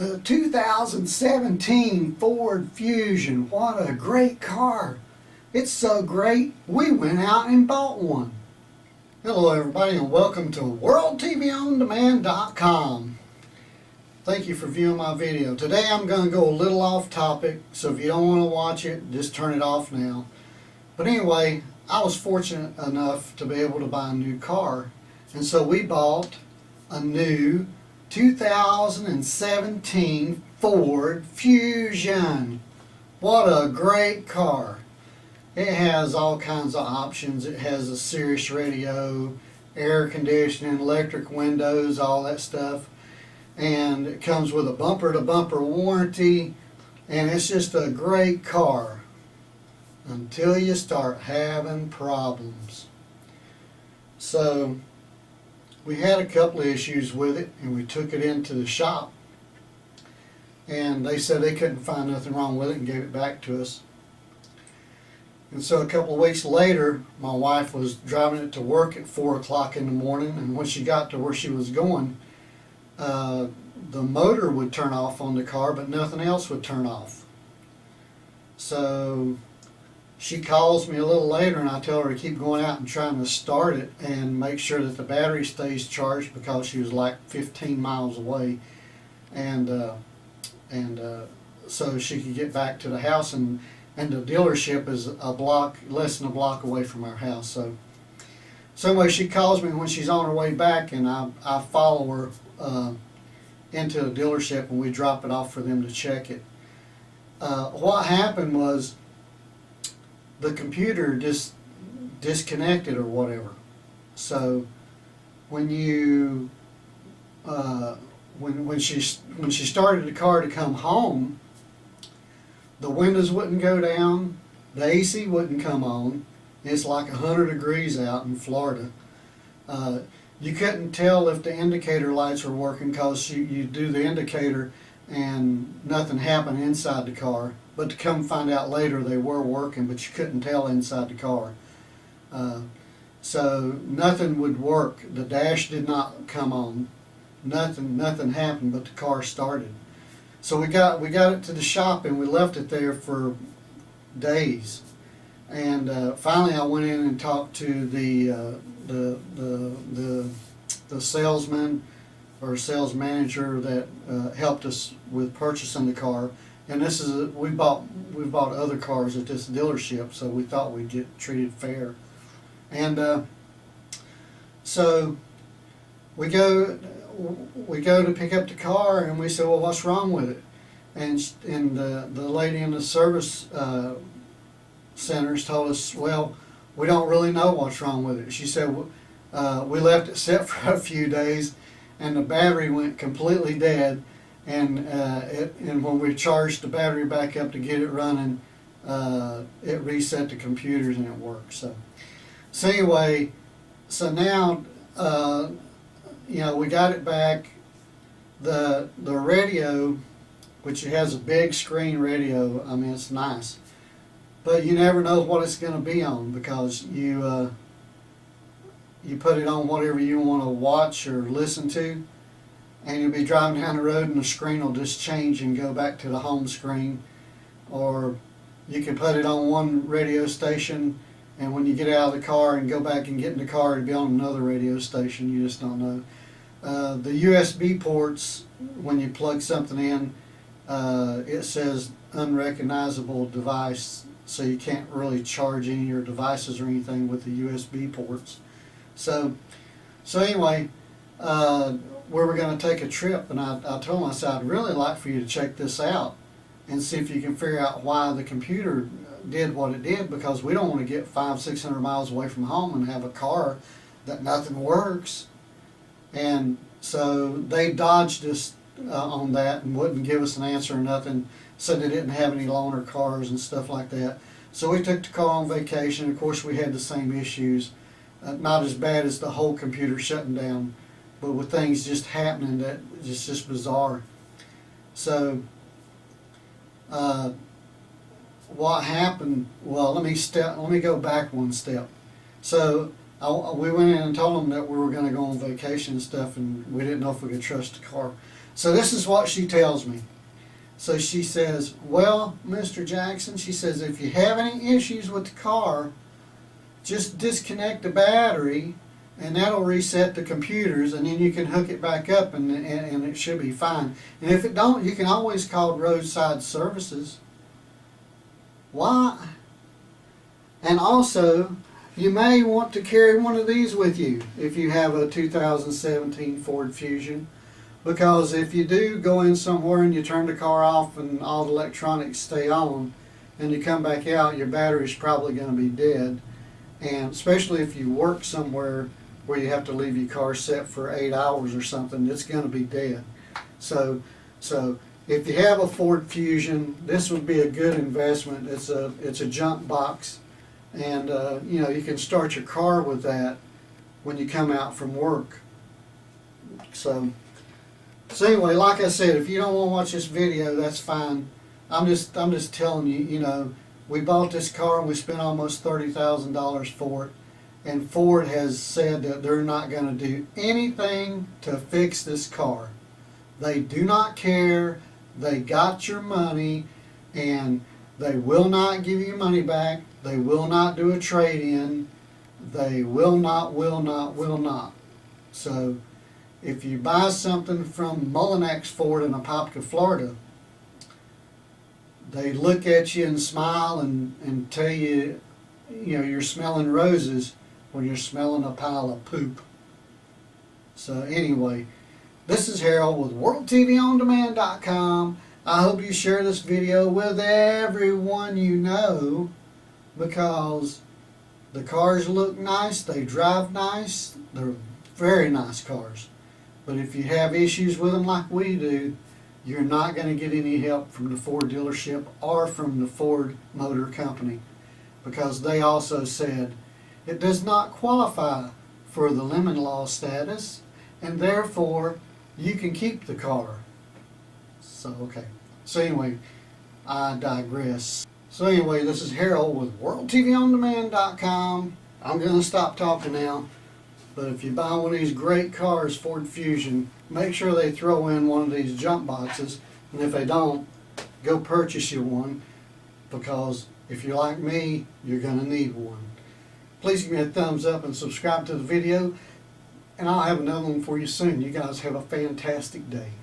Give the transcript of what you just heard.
The 2017 Ford Fusion. What a great car. It's so great, we went out and bought one. Hello everybody and welcome to WorldTVOnDemand.com. Thank you for viewing my video. Today I'm going to go a little off topic, so if you don't want to watch it, just turn it off now. But anyway, I was fortunate enough to be able to buy a new car. And so we bought a new 2017 Ford Fusion. What a great car. It has all kinds of options. It has a Sirius radio, air conditioning, electric windows, all that stuff. And it comes with a bumper-to-bumper warranty. And it's just a great car until you start having problems. So we had a couple of issues with it, and we took it into the shop, and they said they couldn't find nothing wrong with it and gave it back to us. And so a couple of weeks later, my wife was driving it to work at 4 o'clock in the morning, and when she got to where she was going, the motor would turn off on the car, but nothing else would turn off. So she calls me a little later, and I tell her to keep going out and trying to start it and make sure that the battery stays charged, because she was like 15 miles away, and so she could get back to the house, and the dealership is less than a block away from our house. So anyway, she calls me when she's on her way back, and I follow her into the dealership, and we drop it off for them to check it. What happened was, the computer just disconnected or whatever. So when you when she started the car to come home, the windows wouldn't go down, the AC wouldn't come on. It's like 100 degrees out in Florida. You couldn't tell if the indicator lights were working, because you do the indicator and nothing happened inside the car. But to come find out later, they were working, but you couldn't tell inside the car. So nothing would work. The dash did not come on. Nothing happened, but the car started. So we got it to the shop, and we left it there for days. And finally, I went in and talked to the salesman or sales manager that helped us with purchasing the car. And this is we've bought other cars at this dealership, so we thought we'd get treated fair. And so we go to pick up the car, and we said, well, what's wrong with it? And the lady in the service centers told us, well, we don't really know what's wrong with it. She said, we left it set for a few days, and the battery went completely dead. And when we charged the battery back up to get it running, it reset the computers and it worked. So anyway, so now we got it back. The radio, which has a big screen radio, I mean, it's nice, but you never know what it's going to be on, because you put it on whatever you want to watch or listen to, and you'll be driving down the road and the screen will just change and go back to the home screen. Or you can put it on one radio station, and when you get out of the car and go back and get in the car, it'll be on another radio station. You just don't know. The USB ports, when you plug something in, it says unrecognizable device, so you can't really charge any of your devices or anything with the USB ports. So anyway, we were going to take a trip, and I told him, I said, I'd really like for you to check this out and see if you can figure out why the computer did what it did, because we don't want to get 500-600 miles away from home and have a car that nothing works. And so they dodged us on that and wouldn't give us an answer or nothing, said they didn't have any loaner cars and stuff like that. So we took the car on vacation. Of course, we had the same issues, not as bad as the whole computer shutting down, but with things just happening that is just bizarre. So what happened? Well, let me go back one step. So we went in and told them that we were going to go on vacation and stuff, and we didn't know if we could trust the car. So this is what she tells me. So she says, well, Mr. Jackson, she says, if you have any issues with the car, just disconnect the battery and that'll reset the computers, and then you can hook it back up and it should be fine. And if it don't, you can always call roadside services. Why? And also, you may want to carry one of these with you if you have a 2017 Ford Fusion, because if you do go in somewhere and you turn the car off and all the electronics stay on and you come back out, your battery's probably going to be dead. And especially if you work somewhere where you have to leave your car set for 8 hours or something, it's going to be dead. So if you have a Ford Fusion, this would be a good investment. It's a junk box, and you know, you can start your car with that when you come out from work. So anyway, like I said, if you don't want to watch this video, that's fine. I'm just telling you, you know, we bought this car and we spent almost $30,000 for it. And Ford has said that they're not going to do anything to fix this car. They do not care. They got your money, and they will not give you money back. They will not do a trade-in. They will not. So if you buy something from Mullinax Ford in Apopka, Florida, they look at you and smile and tell you, you know, you're smelling roses when you're smelling a pile of poop. So anyway, this is Harold with WorldTVOnDemand.com. I hope you share this video with everyone you know, because the cars look nice, they drive nice, they're very nice cars. But if you have issues with them like we do, you're not going to get any help from the Ford dealership or from the Ford Motor Company, because they also said it does not qualify for the Limon law status, and therefore you can keep the car. So okay. So anyway, I digress. So anyway, this is Harold with WorldTVOnDemand.com. I'm going to stop talking now. But if you buy one of these great cars, Ford Fusion, make sure they throw in one of these jump boxes. And if they don't, go purchase you one, because if you're like me, you're going to need one. Please give me a thumbs up and subscribe to the video, and I'll have another one for you soon. You guys have a fantastic day.